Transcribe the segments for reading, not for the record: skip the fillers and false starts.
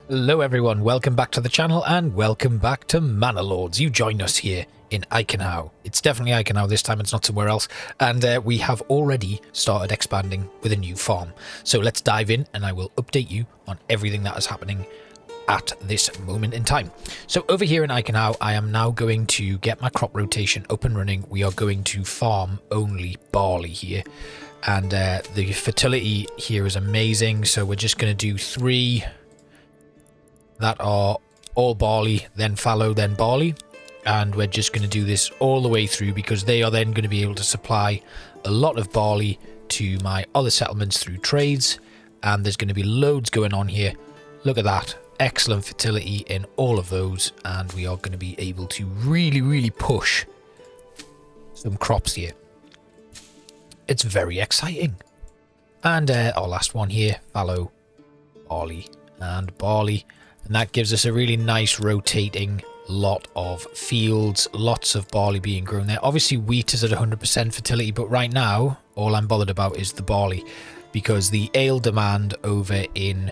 Hello everyone, welcome back to the channel and welcome back to Manor Lords. You join us here in Eichenhau. It's definitely Eichenhau this time, it's not somewhere else. And we have already started expanding with a new farm. So let's dive in and I will update you on everything that is happening at this moment in time. So over here in Eichenhau, I am now going to get my crop rotation up and running. We are going to farm only barley here. And the fertility here is amazing. So we're just going to do 3... that are all barley, then fallow, then barley. And we're just going to do this all the way through because they are then going to be able to supply a lot of barley to my other settlements through trades. And there's going to be loads going on here. Look at that. Excellent fertility in all of those. And we are going to be able to really push some crops here. It's very exciting. And our last one here, fallow, barley, and barley. And that gives us a really nice rotating lot of fields, lots of barley being grown there. Obviously wheat is at 100% fertility, but right now all I'm bothered about is the barley because the ale demand over in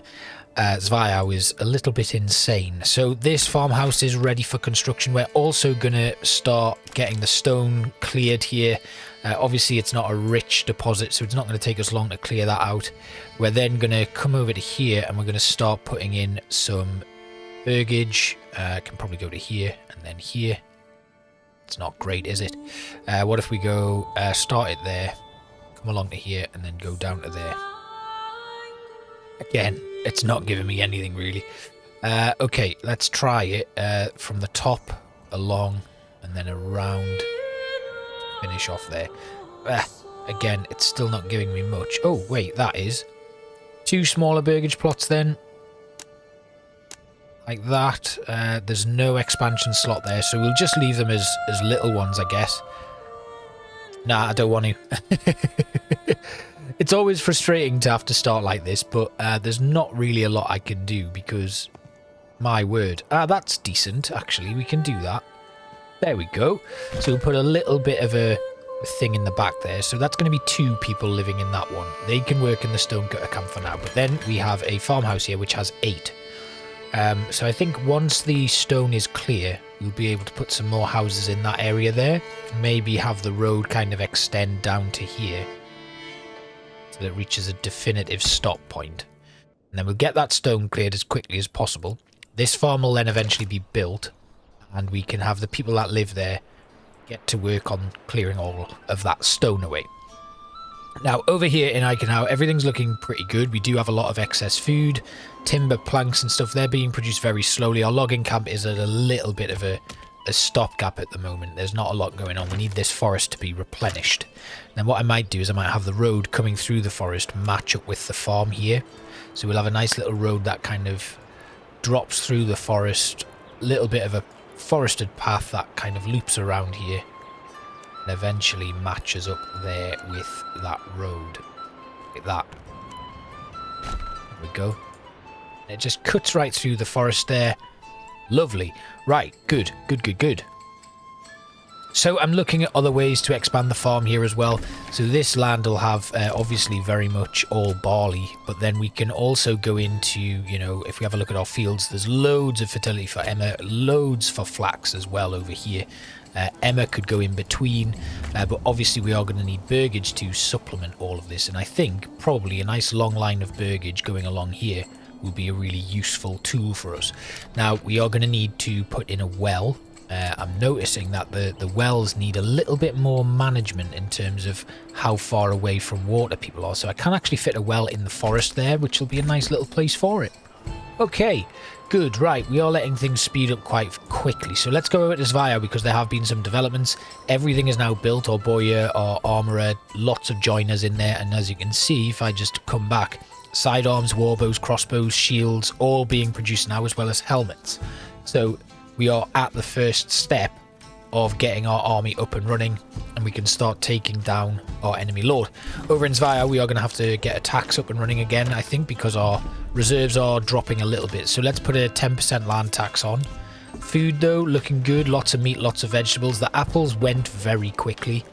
Zweiau is a little bit insane. So this farmhouse is ready for construction. We're also going to start getting the stone cleared here. Obviously it's not a rich deposit, so it's not going to take us long to clear that out. We're then going to come over to here and we're going to start putting in some burgage. Can probably go to here and then here. It's not great, is it? What if we go start it there, come along to here and then go down to there. Again, it's not giving me anything really. Okay, let's try it from the top along and then around. Finish off there. Again, it's still not giving me much. Oh, wait, that is 2 smaller burgage plots then. Like that. There's no expansion slot there, so we'll just leave them as little ones, I guess. Nah, I don't want to. It's always frustrating to have to start like this, but there's not really a lot I can do because, my word. That's decent, actually. We can do that. There we go. So we'll put a little bit of a thing in the back there. So that's going to be 2 people living in that one. They can work in the stonecutter camp for now. But then we have a farmhouse here which has 8. So I think once the stone is clear, we'll be able to put some more houses in that area there. Maybe have the road kind of extend down to here so that it reaches a definitive stop point. And then we'll get that stone cleared as quickly as possible. This farm will then eventually be built. And we can have the people that live there get to work on clearing all of that stone away. Now, over here in Eichenhau, everything's looking pretty good. We do have a lot of excess food, timber, planks and stuff. They're being produced very slowly. Our logging camp is at a little bit of a stopgap at the moment. There's not a lot going on. We need this forest to be replenished. Then what I might do is I might have the road coming through the forest match up with the farm here. So we'll have a nice little road that kind of drops through the forest, little bit of a forested path that kind of loops around here and eventually matches up there with that road. Look at that. There we go. It just cuts right through the forest there. Lovely. Right, good. So I'm looking at other ways to expand the farm here as well. So this land will have obviously very much all barley, but then we can also go into, you know, if we have a look at our fields, there's loads of fertility for emmer, loads for flax as well over here. Emmer could go in between, but obviously we are going to need burgage to supplement all of this. And I think probably a nice long line of burgage going along here will be a really useful tool for us. Now we are going to need to put in a well. I'm noticing that the wells need a little bit more management in terms of how far away from water people are. So I can actually fit a well in the forest there, which will be a nice little place for it. Okay, good. Right, we are letting things speed up quite quickly. So let's go over to Zweiau because there have been some developments. Everything is now built. Our bowyer, our armourer, lots of joiners in there. And as you can see, if I just come back, sidearms, warbows, crossbows, shields, all being produced now as well as helmets. So we are at the first step of getting our army up and running and we can start taking down our enemy lord. Over in Zweiau, we are going to have to get attacks up and running again, I think, because our reserves are dropping a little bit. So let's put a 10% land tax on. Food, though, looking good. Lots of meat, lots of vegetables. The apples went very quickly.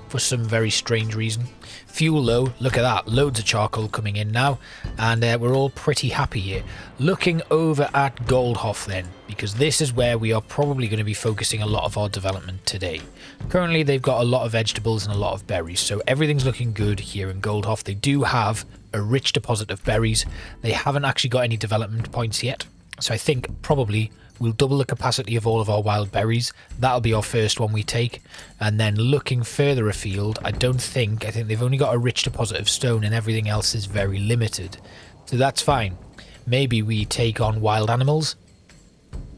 for some very strange reason. Fuel low, look at that, loads of charcoal coming in now, and we're all pretty happy here. Looking over at Goldhof then, because this is where we are probably going to be focusing a lot of our development today. Currently they've got a lot of vegetables and a lot of berries, so everything's looking good here in Goldhof. They do have a rich deposit of berries. They haven't actually got any development points yet, so I think probably we'll double the capacity of all of our wild berries. That'll be our first one we take. And then looking further afield, I think they've only got a rich deposit of stone and everything else is very limited. So that's fine. Maybe we take on wild animals.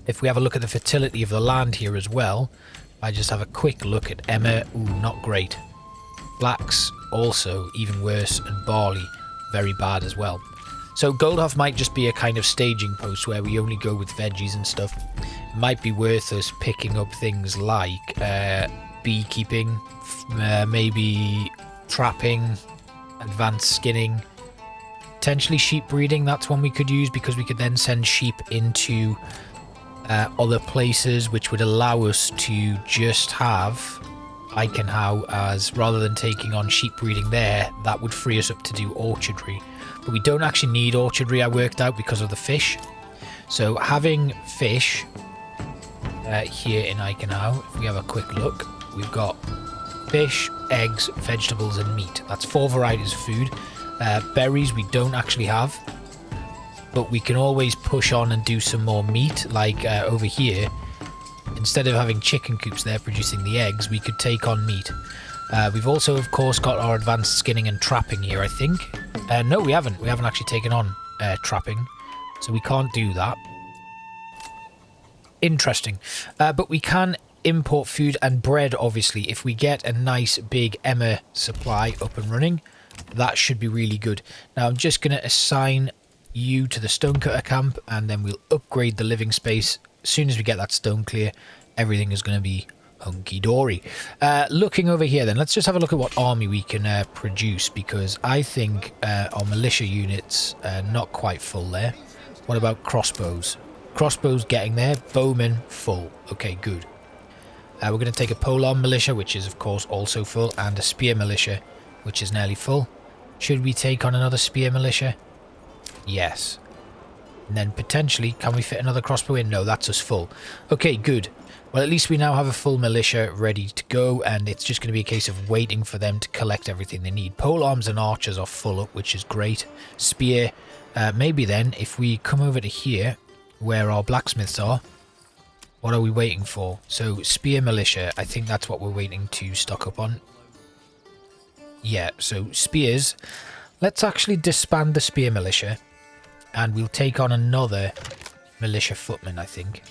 If we have a look at the fertility of the land here as well, I just have a quick look at Emma. Ooh, not great. Flax also even worse, and barley very bad as well. So Goldhof might just be a kind of staging post where we only go with veggies and stuff. It might be worth us picking up things like beekeeping, maybe trapping, advanced skinning, potentially sheep breeding. That's one we could use because we could then send sheep into other places, which would allow us to just have Eichenhau as, rather than taking on sheep breeding there, that would free us up to do orchardry. But we don't actually need orchardry, I worked out, because of the fish. So having fish here in Eichenhau, if we have a quick look, we've got fish, eggs, vegetables and meat. That's 4 varieties of food. Berries we don't actually have, but we can always push on and do some more meat, like over here. Instead of having chicken coops there producing the eggs, we could take on meat. We've also, of course, got our advanced skinning and trapping here, I think. No, we haven't. We haven't actually taken on trapping, so we can't do that. Interesting. But we can import food and bread, obviously. If we get a nice big Emma supply up and running, that should be really good. Now, I'm just going to assign you to the stonecutter camp, and then we'll upgrade the living space. As soon as we get that stone clear, everything is going to be hunky-dory. Looking over here then, let's just have a look at what army we can produce, because I think our militia units are not quite full there. What about crossbows? Crossbows getting there. Bowmen full. Okay, good. We're going to take a polearm militia, which is of course also full, and a spear militia, which is nearly full. Should we take on another spear militia? Yes. And then potentially, can we fit another crossbow in? No, that's us full. Okay, good. Well, at least we now have a full militia ready to go, and it's just going to be a case of waiting for them to collect everything they need. Polearms and archers are full up, which is great. Spear, maybe then, if we come over to here, where our blacksmiths are, what are we waiting for? So, spear militia, I think that's what we're waiting to stock up on. Yeah, so spears. Let's actually disband the spear militia, and we'll take on another militia footman, I think.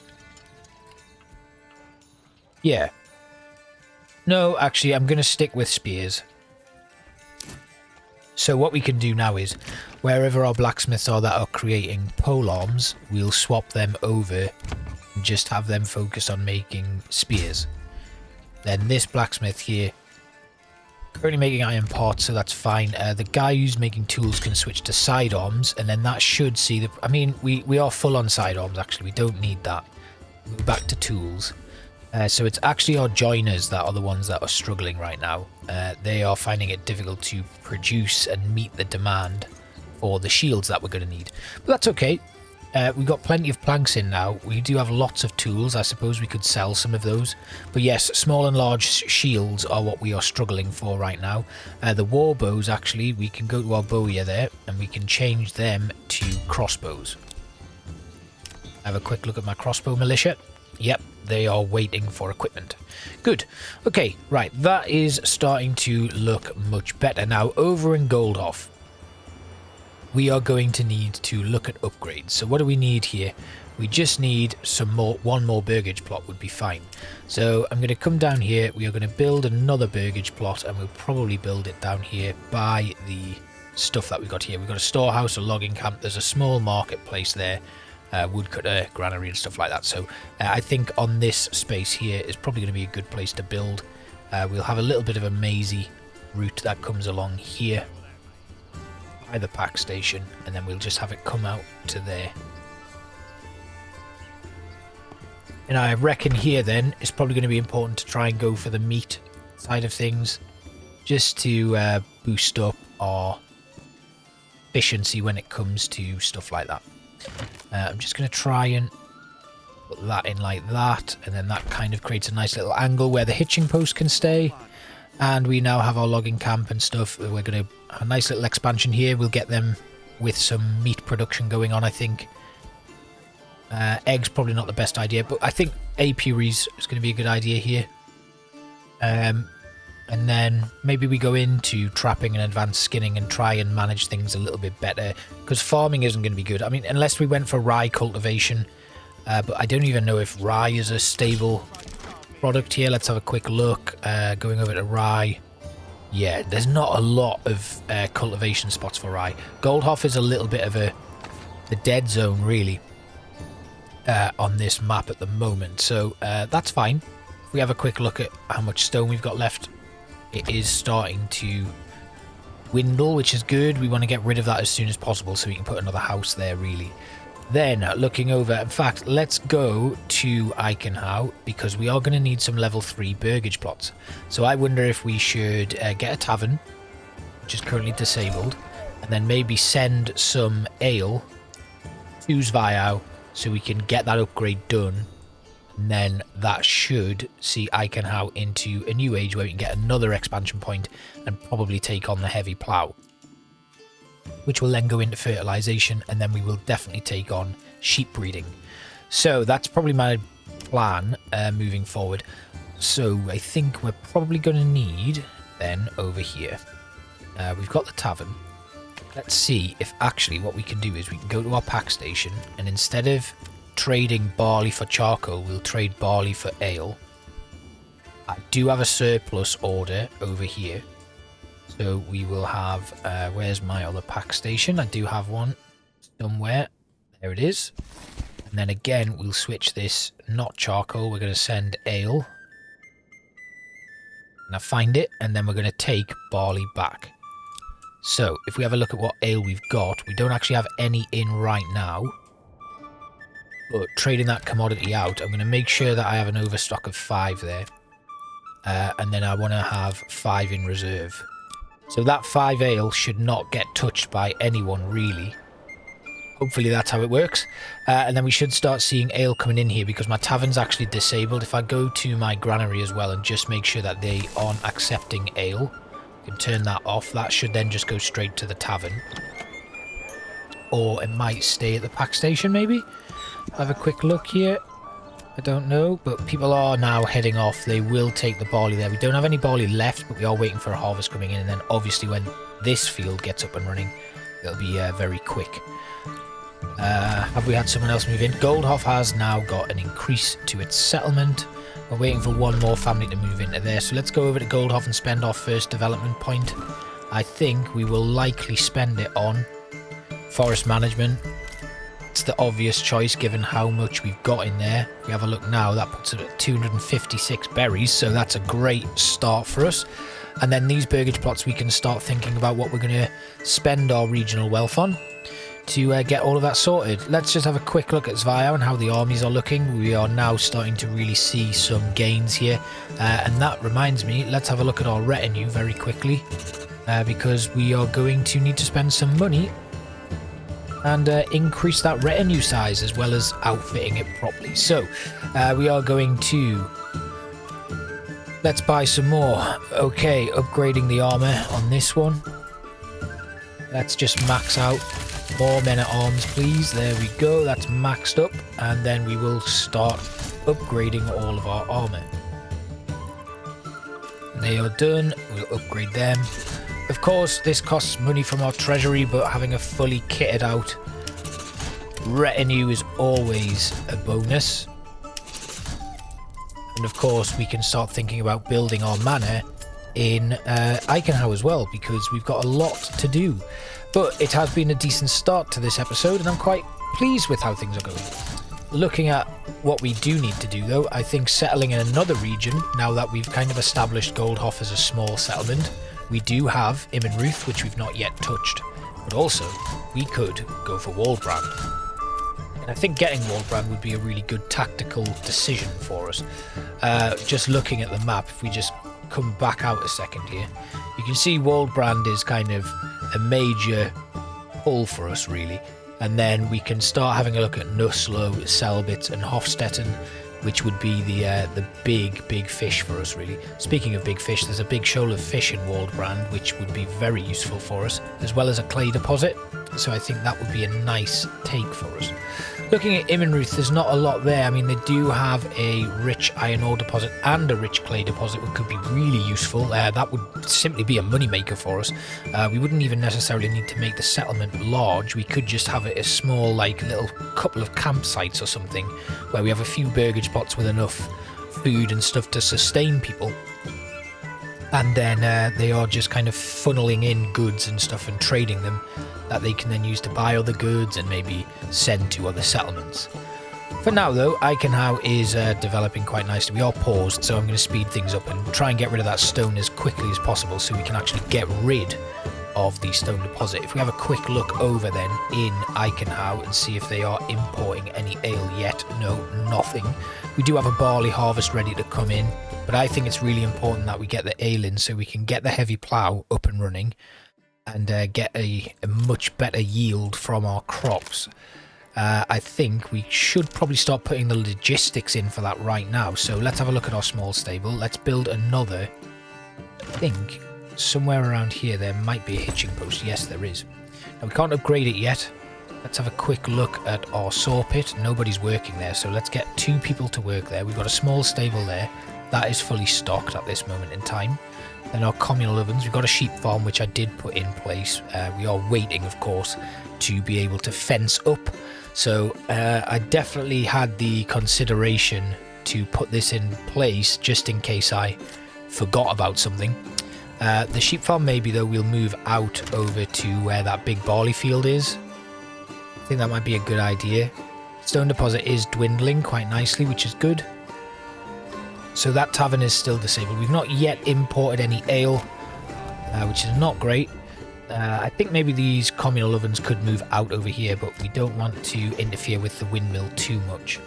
Yeah. No, actually, I'm going to stick with spears. So what we can do now is, wherever our blacksmiths are that are creating polearms, we'll swap them over and just have them focus on making spears. Then this blacksmith here, currently making iron parts, so that's fine. The guy who's making tools can switch to sidearms, and then that should see the... I mean, we are full on sidearms, actually. We don't need that. Move back to tools. So it's actually our joiners that are the ones that are struggling right now. They are finding it difficult to produce and meet the demand for the shields that we're going to need. But that's okay. We've got plenty of planks in now. We do have lots of tools. I suppose we could sell some of those. But yes, small and large shields are what we are struggling for right now. The war bows, actually, we can go to our bowyer there, and we can change them to crossbows. Have a quick look at my crossbow militia. Yep, they are waiting for equipment. Good. Okay, right, that is starting to look much better. Now, over in Goldhof, we are going to need to look at upgrades. So what do we need here? We just need some more. One more burgage plot would be fine. So I'm going to come down here. We are going to build another burgage plot, and we'll probably build it down here by the stuff that we've got here. We've got a storehouse, a logging camp. There's a small marketplace there. Woodcutter, granary and stuff like that. So I think on this space here is probably going to be a good place to build. We'll have a little bit of a mazy route that comes along here by the pack station, and then we'll just have it come out to there. And I reckon here then it's probably going to be important to try and go for the meat side of things. just to boost up our efficiency when it comes to stuff like that. I'm just going to try and put that in like that, and then that kind of creates a nice little angle where the hitching post can stay. And we now have our logging camp and stuff. We're going to have a nice little expansion here. We'll get them with some meat production going on, I think. Eggs probably not the best idea, but I think apiaries is going to be a good idea here. And then maybe we go into trapping and advanced skinning and try and manage things a little bit better, because farming isn't going to be good. I mean, unless we went for rye cultivation, but I don't even know if rye is a stable product here. Let's have a quick look. Going over to rye. Yeah, there's not a lot of cultivation spots for rye. Goldhof is a little bit of the dead zone, really, on this map at the moment. So that's fine. If we have a quick look at how much stone we've got left, it is starting to dwindle, which is good. We want to get rid of that as soon as possible so we can put another house there, really. Then, looking over, in fact, let's go to Eichenhau, because we are going to need some level 3 burgage plots. So I wonder if we should get a tavern, which is currently disabled, and then maybe send some ale to Zweiau so we can get that upgrade done. And then that should see Eichenhau into a new age where we can get another expansion point and probably take on the heavy plough, which will then go into fertilization, and then we will definitely take on sheep breeding. So that's probably my plan moving forward. So I think we're probably going to need then over here. We've got the tavern. Let's see if actually what we can do is we can go to our pack station, and instead of trading barley for charcoal, we'll trade barley for ale. I do have a surplus order over here. So we will have, where's my other pack station? I do have one somewhere. There it is. And then again, we'll switch this, not charcoal, we're going to send ale. And I find it, and then we're going to take barley back. So if we have a look at what ale we've got, we don't actually have any in right now. But trading that commodity out, I'm going to make sure that I have an overstock of 5 there. And then I want to have 5 in reserve. So that 5 ale should not get touched by anyone, really. Hopefully that's how it works. And then we should start seeing ale coming in here, because my tavern's actually disabled. If I go to my granary as well and just make sure that they aren't accepting ale, we can turn that off. That should then just go straight to the tavern. Or it might stay at the pack station, maybe? Have a quick look here. I don't know, but people are now heading off. They will take the barley there. We don't have any barley left, but we are waiting for a harvest coming in. And then obviously when this field gets up and running, it'll be very quick. Have we had someone else move in? Goldhof has now got an increase to its settlement. We're waiting for one more family to move into there. So let's go over to Goldhof and spend our first development point. I think we will likely spend it on forest management. It's the obvious choice given how much we've got in there. If we have a look now, that puts it at 256 berries, so that's a great start for us. And then these burgage plots, we can start thinking about what we're going to spend our regional wealth on to get all of that sorted. Let's just have a quick look at Zweiau and how the armies are looking. We are now starting to really see some gains here. And that reminds me, let's have a look at our retinue very quickly, because we are going to need to spend some money and increase that retinue size as well as outfitting it properly. So we are going to, let's buy some more. Okay, upgrading the armor on this one. Let's just max out more men at arms, please. There we go, that's maxed up, and then we will start upgrading all of our armor. They are done. We'll upgrade them. Of course, this costs money from our treasury, but having a fully kitted out retinue is always a bonus. And of course, we can start thinking about building our manor in Eichenhau as well, because we've got a lot to do. But it has been a decent start to this episode, and I'm quite pleased with how things are going. Looking at what we do need to do, though, I think settling in another region, now that we've kind of established Goldhof as a small settlement. We do have Immenruth, which we've not yet touched, but also we could go for Waldbrand. And I think getting Waldbrand would be a really good tactical decision for us. Just looking at the map, if we just come back out a second here, You can see Waldbrand is kind of a major pull for us, really. And then we can start having a look at Nusslo, Selbitz and Hofstetten, which would be the big fish for us, really. Speaking of big fish, there's a big shoal of fish in Waldbrand, which would be very useful for us, as well as a clay deposit. So I think that would be a nice take for us. Looking at Immenruth, there's not a lot there. I mean, they do have a rich iron ore deposit and a rich clay deposit, which could be really useful. That would simply be a moneymaker for us. We wouldn't even necessarily need to make the settlement large. We could just have it a small, like, little couple of campsites or something, where we have a few burgage pots with enough food and stuff to sustain people. And then they are just kind of funneling in goods and stuff and trading them that they can then use to buy other goods and maybe send to other settlements. For now, though, Eichenhau is developing quite nicely. We are paused, so I'm going to speed things up and try and get rid of that stone as quickly as possible so we can actually get rid of the stone deposit. If we have a quick look over then in Eichenhau and see if they are importing any ale yet. No, nothing. We do have a barley harvest ready to come in, but I think it's really important that we get the ale in so we can get the heavy plough up and running and get a much better yield from our crops. I think we should probably start putting the logistics in for that right now. So let's have a look at our small stable. Let's build another. I think somewhere around here there might be a hitching post. Yes, there is. Now we can't upgrade it yet. Let's have a quick look at our saw pit. Nobody's working there, so let's get 2 people to work there. We've got a small stable there. That is fully stocked at this moment in time. Then our communal ovens. We've got a sheep farm, which I did put in place. We are waiting, of course, to be able to fence up. So I definitely had the consideration to put this in place just in case I forgot about something. The sheep farm, maybe, though, we'll move out over to where that big barley field is. I think that might be a good idea. Stone deposit is dwindling quite nicely, which is good. So that tavern is still disabled. We've not yet imported any ale, which is not great. I think maybe these communal ovens could move out over here, but we don't want to interfere with the windmill too much.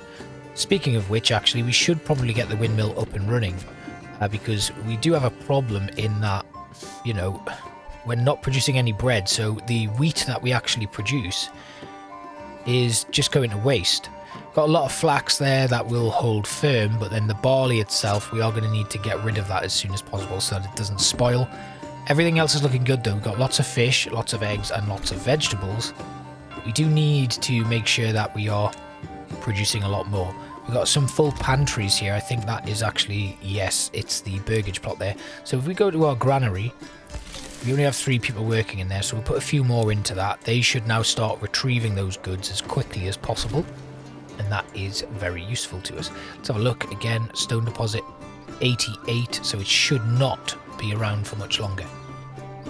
Speaking of which, actually, we should probably get the windmill up and running, because we do have a problem in that, you know, we're not producing any bread, so the wheat that we actually produce is just going to waste. Got a lot of flax there that will hold firm, but then the barley itself, we are going to need to get rid of that as soon as possible so that it doesn't spoil. Everything else is looking good, though. We've got lots of fish, lots of eggs, and lots of vegetables. But we do need to make sure that we are producing a lot more. We've got some full pantries here. I think that is actually, yes, it's the burgage plot there. So if we go to our granary, we only have 3 people working in there, so we'll put a few more into that. They should now start retrieving those goods as quickly as possible. And that is very useful to us. Let's have a look again. Stone deposit 88, so it should not be around for much longer.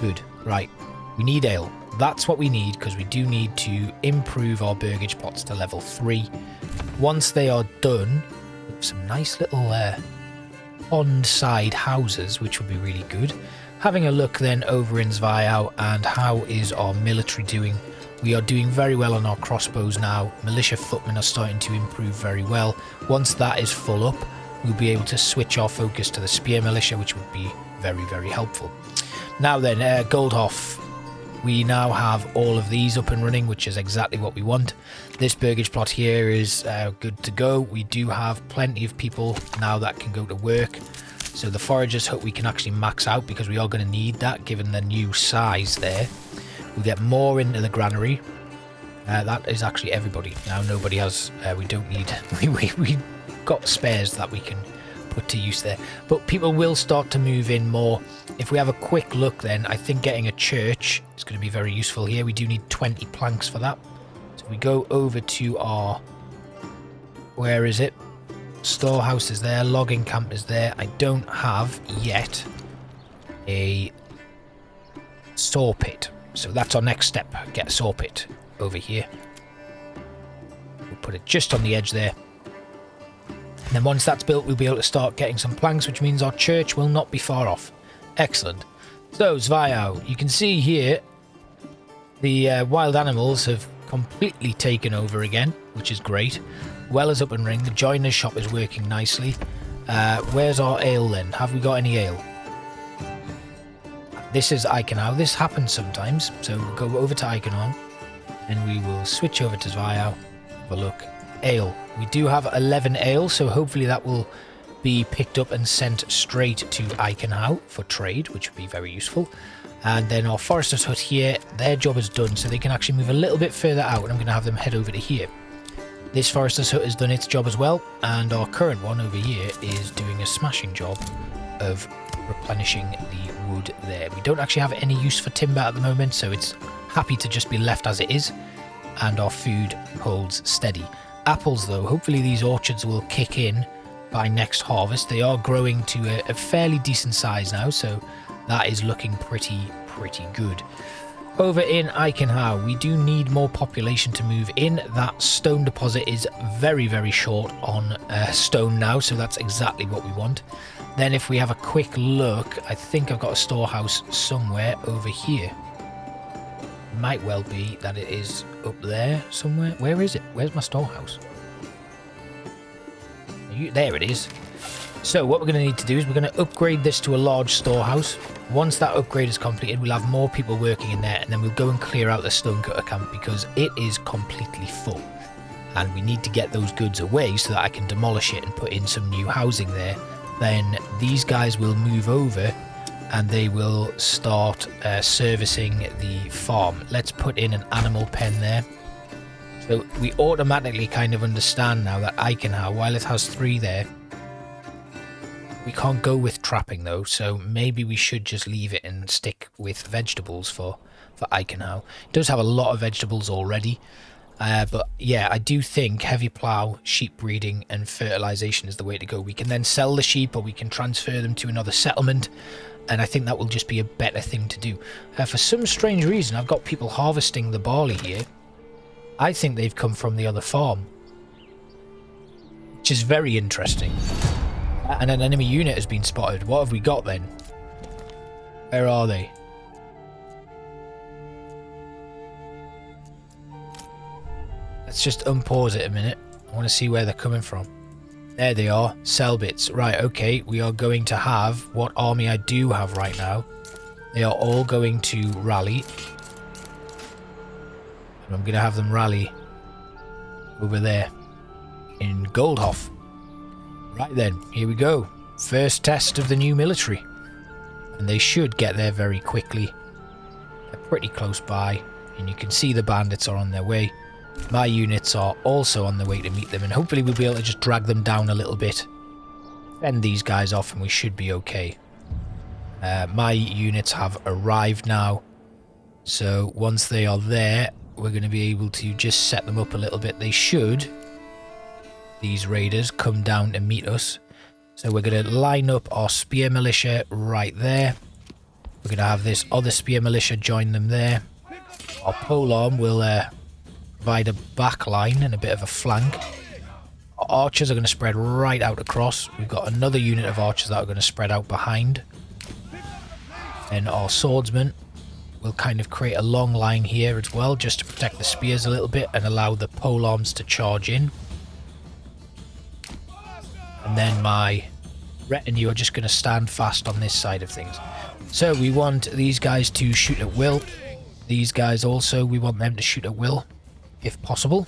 Good. Right. We need ale. That's what we need, because we do need to improve our burgage pots to level 3. Once they are done, some nice little pond-side houses, which would be really good. Having a look then over in Zweiau, and how is our military doing? We are doing very well on our crossbows now. Militia footmen are starting to improve very well. Once that is full up, we'll be able to switch our focus to the spear militia, which would be very, very helpful. Now then, Goldhof. We now have all of these up and running, which is exactly what we want. This burgage plot here is good to go. We do have plenty of people now that can go to work. So the forager's hut we can actually max out, because we are going to need that given the new size there. We'll get more into the granary. That is actually everybody. Now nobody has, we don't need, we got spares that we can put to use there. But people will start to move in more. If we have a quick look then, I think getting a church is going to be very useful here. We do need 20 planks for that. So we go over to our, where is it? Storehouse is there, logging camp is there. I don't have yet a saw pit. So that's our next step. Get a saw pit over here. We'll put it just on the edge there. And then once that's built, we'll be able to start getting some planks, which means our church will not be far off. Excellent. So, Zweiau, you can see here the wild animals have completely taken over again, which is great. Well is up and running. The joiner's shop is working nicely. Where's our ale then? Have we got any ale? this is Eichenhau. This happens sometimes. So we'll go over to Eichenhau and we will switch over to Zweiau. Have a look. Ale. We do have 11 ale, so hopefully that will be picked up and sent straight to Eichenhau for trade, which would be very useful. And then our forester's hut here, their job is done, so they can actually move a little bit further out, and I'm going to have them head over to here. This forester's hut has done its job as well, and our current one over here is doing a smashing job of replenishing the wood there. We don't actually have any use for timber at the moment, so it's happy to just be left as it is, and our food holds steady. Apples though, hopefully these orchards will kick in by next harvest. They are growing to a fairly decent size now, so that is looking pretty good. Over in Eichenhau, we do need more population to move in. That stone deposit is very short on stone now, so that's exactly what we want. Then if we have a quick look, I think I've got a storehouse somewhere over here. Might well be that it is up there somewhere. Where is it? Where's my storehouse? There it is. So what we're going to need to do is we're going to upgrade this to a large storehouse. Once that upgrade is completed, we'll have more people working in there, and then we'll go and clear out the stonecutter camp because it is completely full. And we need to get those goods away so that I can demolish it and put in some new housing there. Then these guys will move over and they will start servicing the farm. Let's put in an animal pen there. So we automatically kind of understand now that Eichenhau, while it has 3 there, we can't go with trapping though, so maybe we should just leave it and stick with vegetables for Eichenhau. It does have a lot of vegetables already, but yeah, I do think heavy plough, sheep breeding and fertilization is the way to go. We can then sell the sheep or we can transfer them to another settlement, and I think that will just be a better thing to do. For some strange reason, I've got people harvesting the barley here. I think they've come from the other farm, which is very interesting. And an enemy unit has been spotted. What have we got then? Where are they? Let's just unpause it a minute. I want to see where they're coming from. There they are. Cell bits. Right, okay. We are going to have what army I do have right now. They are all going to rally. And I'm going to have them rally over there in Goldhof. Right then, here we go. First test of the new military. And they should get there very quickly. They're pretty close by. And you can see the bandits are on their way. My units are also on the way to meet them. And hopefully we'll be able to just drag them down a little bit. Fend these guys off and we should be okay. My units have arrived now. So once they are there, we're going to be able to just set them up a little bit. They should... these raiders come down to meet us. So we're going to line up our spear militia right there. We're going to have this other spear militia join them there. Our polearm will provide a back line and a bit of a flank. Our archers are going to spread right out across. We've got another unit of archers that are going to spread out behind. And our swordsmen will kind of create a long line here as well, just to protect the spears a little bit and allow the polearms to charge in. And then my retinue are just going to stand fast on this side of things. So we want these guys to shoot at will. These guys also, we want them to shoot at will, if possible.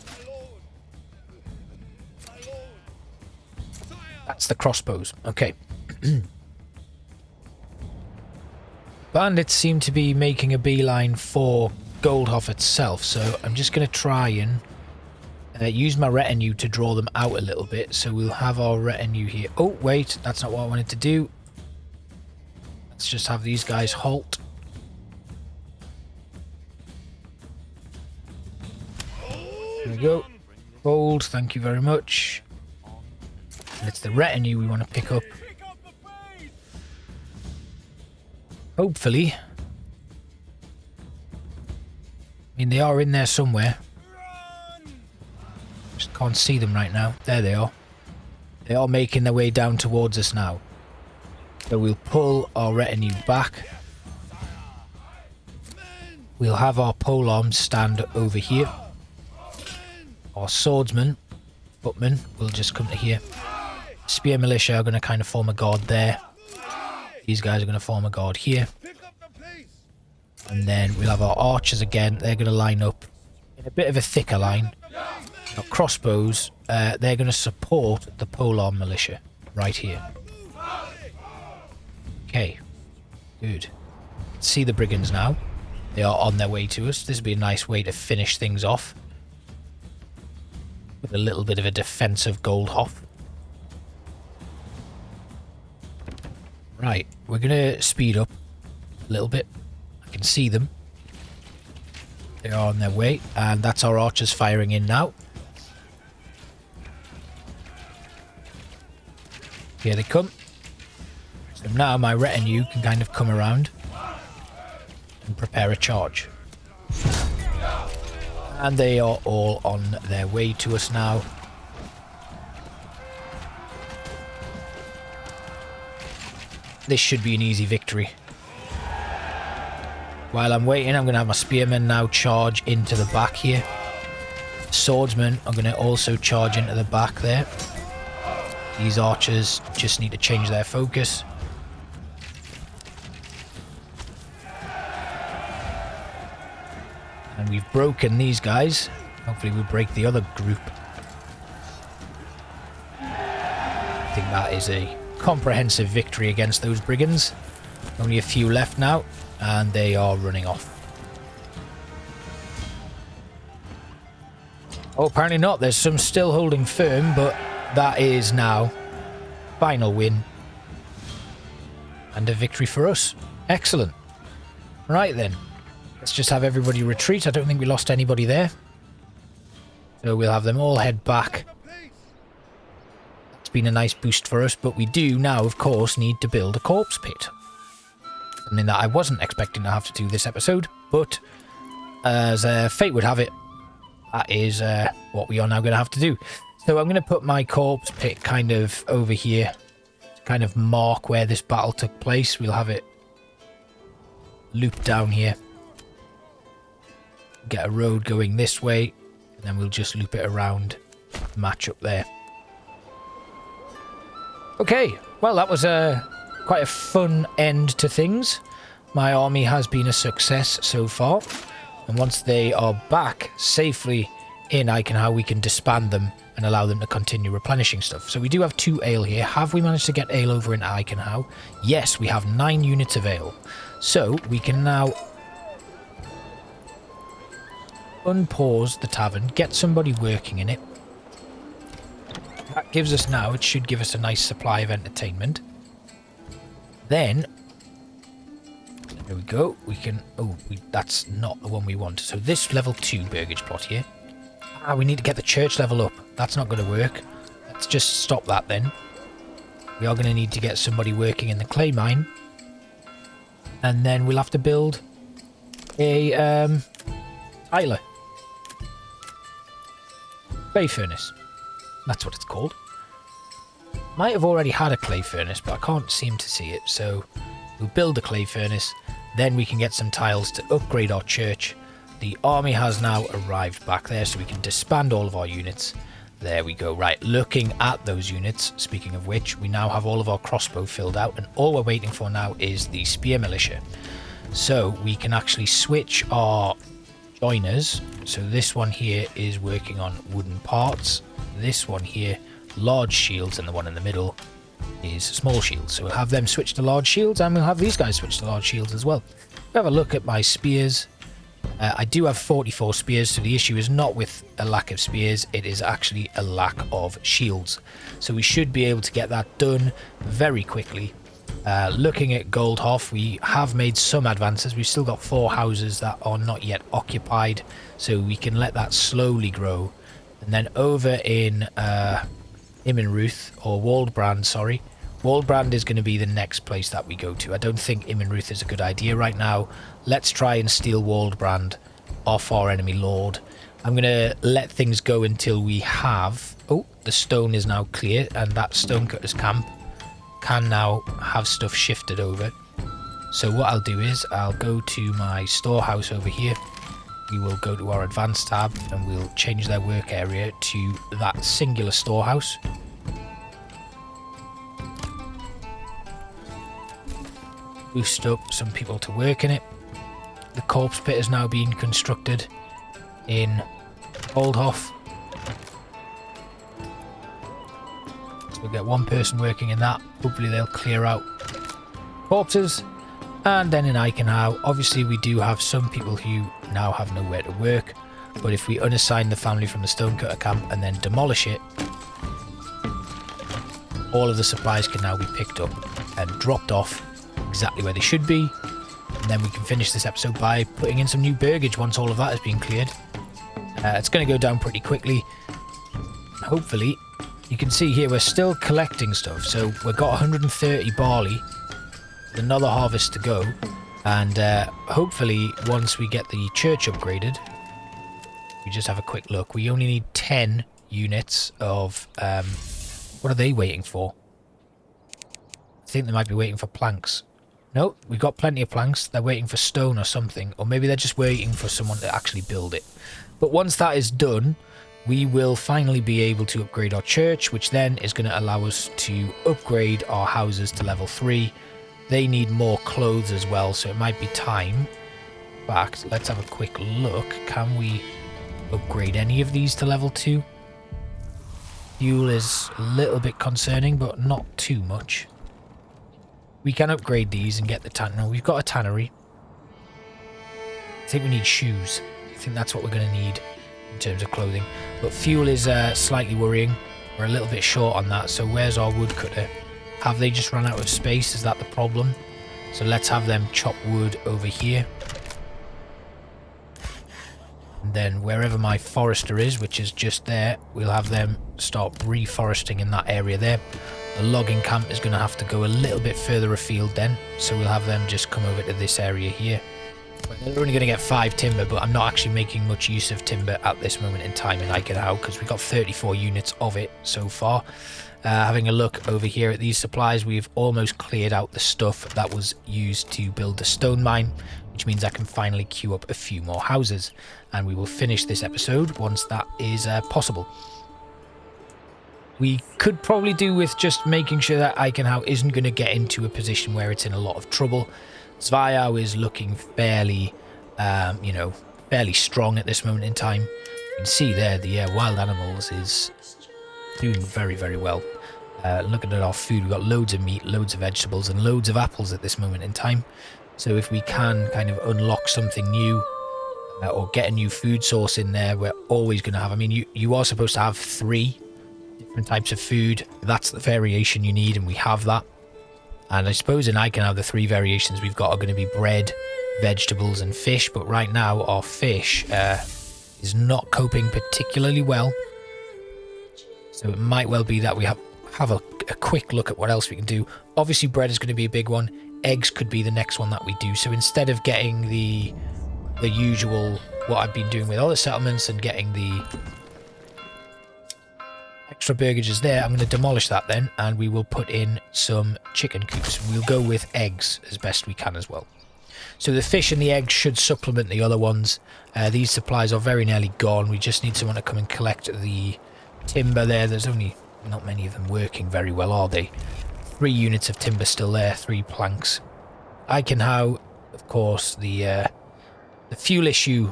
That's the crossbows. Okay. Bandits seem to be making a beeline for Goldhof itself, so I'm just going to try and use my retinue to draw them out a little bit. So we'll have our retinue here. Oh, wait, that's not what I wanted to do. Let's just have these guys halt. There we go. Gold, thank you very much. And it's the retinue we want to pick up. Hopefully. I mean, they are in there somewhere. Just can't see them right now. There they are. They are making their way down towards us now. So we'll pull our retinue back. We'll have our polearms stand over here. Our swordsmen, footmen, will just come to here. Spear militia are going to kind of form a guard there. These guys are going to form a guard here. And then we'll have our archers again. They're going to line up in a bit of a thicker line. Our crossbows, they're going to support the polearm militia right here. Okay, good. See the brigands now. They are on their way to us. This would be a nice way to finish things off with a little bit of a defensive Goldhof. Right, we're going to speed up a little bit. I can see them. They are on their way, and that's our archers firing in now. Here they come. So now my retinue can kind of come around and prepare a charge. And they are all on their way to us now. This should be an easy victory. While I'm waiting, I'm going to have my spearmen now charge into the back here. Swordsmen are going to also charge into the back there. These archers just need to change their focus. And we've broken these guys. Hopefully we'll break the other group. I think that is a comprehensive victory against those brigands. Only a few left now, and they are running off. Oh, apparently not. There's some still holding firm, but that is now final win and a victory for us. Excellent. Right then, let's just have everybody retreat. I don't think we lost anybody there, so we'll have them all head back. It's been a nice boost for us, but we do now, of course, need to build a corpse pit. Something that I wasn't expecting to have to do this episode, but as fate would have it, that is what we are now going to have to do. So I'm going to put my corpse pit kind of over here to kind of mark where this battle took place. We'll have it looped down here. Get a road going this way, and then we'll just loop it around, match up there. Okay, well that was quite a fun end to things. My army has been a success so far, and once they are back safely in Eichenhau, we can disband them and allow them to continue replenishing stuff. So we do have 2 ale here. Have we managed to get ale over in Eichenhau? Yes, we have 9 units of ale. So we can now unpause the tavern, get somebody working in it. That gives us now, it should give us a nice supply of entertainment. Then, there we go, we can, that's not the one we want. So this level 2 burgage plot here. We need to get the church level up. That's not going to work. Let's just stop that then. We are going to need to get somebody working in the clay mine. And then we'll have to build a tiler. Clay furnace. That's what it's called. Might have already had a clay furnace, but I can't seem to see it. So we'll build a clay furnace. Then we can get some tiles to upgrade our church. The army has now arrived back there, so we can disband all of our units. There we go. Right, looking at those units, speaking of which, we now have all of our crossbow filled out, and all we're waiting for now is the spear militia. So we can actually switch our joiners. So this one here is working on wooden parts. This one here, large shields, and the one in the middle is small shields. So we'll have them switch to large shields, and we'll have these guys switch to large shields as well. We'll have a look at my spears. I do have 44 spears, so the issue is not with a lack of spears, it is actually a lack of shields. So we should be able to get that done very quickly. Looking at Goldhof, we have made some advances. We've still got 4 houses that are not yet occupied, so we can let that slowly grow. And then over in Immenruth, or Waldbrand, sorry. Waldbrand is going to be the next place that we go to. I don't think Immenruth is a good idea right now. Let's try and steal Waldbrand off our enemy lord. I'm going to let things go until we have... Oh, the stone is now clear, and that stonecutter's camp can now have stuff shifted over. So what I'll do is I'll go to my storehouse over here. We will go to our advanced tab, and we'll change their work area to that singular storehouse. Boost up some people to work in it. the corpse pit is now being constructed in Goldhof. So we'll get one person working in that. Hopefully they'll clear out corpses. And then in Eichenhau, obviously we do have some people who now have nowhere to work. But if we unassign the family from the stonecutter camp and then demolish it, all of the supplies can now be picked up and dropped off exactly where they should be. And then we can finish this episode by putting in some new burgage once all of that has been cleared. It's going to go down pretty quickly. Hopefully, you can see here we're still collecting stuff. So we've got 130 barley, another harvest to go. And hopefully, once we get the church upgraded, we just have a quick look. We only need 10 units of... what are they waiting for? I think they might be waiting for planks. No, we've got plenty of planks. They're waiting for stone or something. Or maybe they're just waiting for someone to actually build it. But once that is done, we will finally be able to upgrade our church, which then is going to allow us to upgrade our houses to level 3. They need more clothes as well, so it might be time. In fact, let's have a quick look. Can we upgrade any of these to level 2? Fuel is a little bit concerning, but not too much. We can upgrade these and get the tannery. No, we've got a tannery. I think we need shoes. I think that's what we're going to need in terms of clothing. But fuel is slightly worrying. We're a little bit short on that. So where's our woodcutter? Have they just run out of space? Is that the problem? So let's have them chop wood over here. And then wherever my forester is, which is just there, we'll have them start reforesting in that area there. The logging camp is going to have to go a little bit further afield then. So we'll have them just come over to this area here. They're only going to get 5 timber, but I'm not actually making much use of timber at this moment in time in Eichenhau because we've got 34 units of it so far. Having a look over here at these supplies, we've almost cleared out the stuff that was used to build the stone mine, which means I can finally queue up a few more houses. And we will finish this episode once that is possible. We could probably do with just making sure that Eichenhau isn't going to get into a position where it's in a lot of trouble. Zweiau is looking fairly, fairly strong at this moment in time. You can see there the wild animals is doing very, very well. Looking at our food, we've got loads of meat, loads of vegetables, and loads of apples at this moment in time. So if we can kind of unlock something new or get a new food source in there, we're always going to have... I mean, you are supposed to have 3 different types of food. That's the variation you need, and we have that. And I suppose in Eichenhau, the 3 variations we've got are going to be bread, vegetables, and fish. But right now, our fish is not coping particularly well. So it might well be that we have a quick look at what else we can do. Obviously, bread is going to be a big one. Eggs could be the next one that we do. So instead of getting the usual, what I've been doing with other settlements and getting the extra burgages there, I'm going to demolish that then, and we will put in some chicken coops. We'll go with eggs as best we can as well. So the fish and the eggs should supplement the other ones. These supplies are very nearly gone. We just need someone to come and collect the timber there. There's only not many of them working very well, are they? 3 units of timber still there, 3 planks. Eichenhau, of course, the fuel issue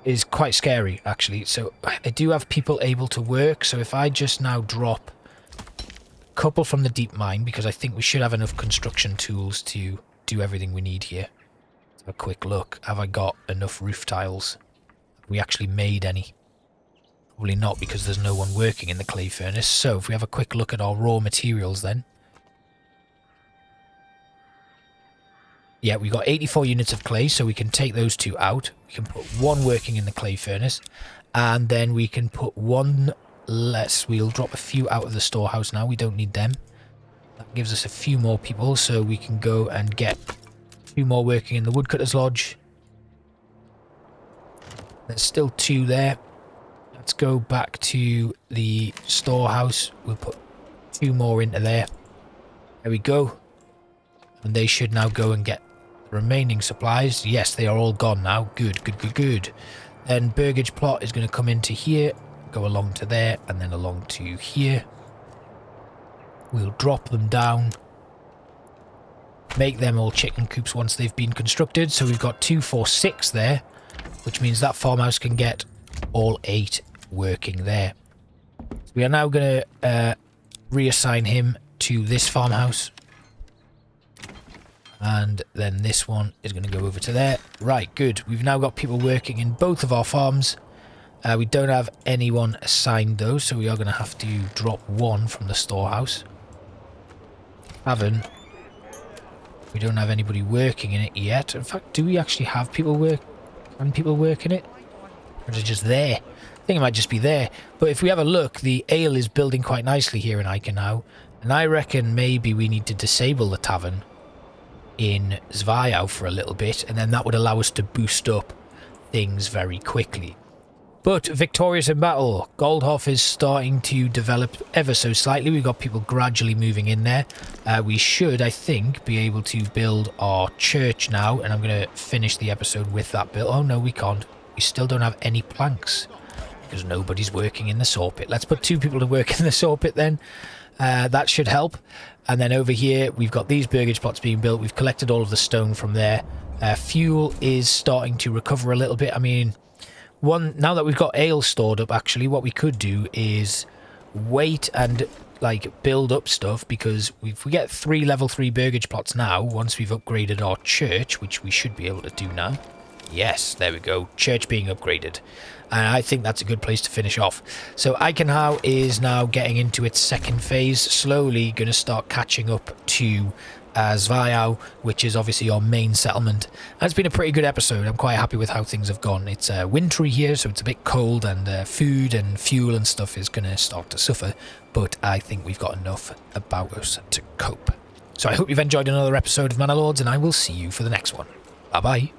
is quite scary, actually. So I do have people able to work. So if I just now drop a couple from the deep mine, because I think we should have enough construction tools to do everything we need here. Let's have a quick look. Have I got enough roof tiles? Have we actually made any? Probably not, because there's no one working in the clay furnace. So if we have a quick look at our raw materials then. Yeah, we've got 84 units of clay, so we can take those 2 out. We can put 1 working in the clay furnace, and then we can put 1 less. We'll drop a few out of the storehouse now. We don't need them. That gives us a few more people, so we can go and get 2 more working in the woodcutter's lodge. There's still 2 there. Let's go back to the storehouse. We'll put 2 more into there. There we go. And they should now go and get remaining supplies. Yes, they are all gone now. Good, good, good, good. Then burgage plot is going to come into here, go along to there, and then along to here. We'll drop them down. make them all chicken coops once they've been constructed. So we've got 2, 4, 6 there, which means that farmhouse can get all 8 working there. So we are now going to reassign him to this farmhouse. And then this one is going to go over to there. Right, good. We've now got people working in both of our farms. We don't have anyone assigned though, so we are going to have to drop 1 from the storehouse. We don't have anybody working in it yet. In fact, do we actually have people work? Can people work in it? Or is it just there? I think it might just be there. But if we have a look, the ale is building quite nicely here in Eichenhau. And I reckon maybe we need to disable the tavern in Zweiau for a little bit, and then that would allow us to boost up things very quickly. But victorious in battle, Goldhof is starting to develop ever so slightly. We've got people gradually moving in there. We should, I think, be able to build our church now, and I'm going to finish the episode with that build. Oh no, we can't. We still don't have any planks because nobody's working in the saw pit. Let's put 2 people to work in the saw pit then. That should help. And then over here, we've got these burgage plots being built. We've collected all of the stone from there. Fuel is starting to recover a little bit. I mean, now that we've got ale stored up, actually, what we could do is wait and, like, build up stuff. Because if we get 3 level 3 burgage plots now, once we've upgraded our church, which we should be able to do now. Yes, there we go. Church being upgraded. And I think that's a good place to finish off. So Eichenhau is now getting into its second phase, slowly going to start catching up to Zweiau, which is obviously our main settlement. And it's been a pretty good episode. I'm quite happy with how things have gone. It's wintry here, so it's a bit cold, and food and fuel and stuff is going to start to suffer. But I think we've got enough about us to cope. So I hope you've enjoyed another episode of Manor Lords, and I will see you for the next one. Bye-bye.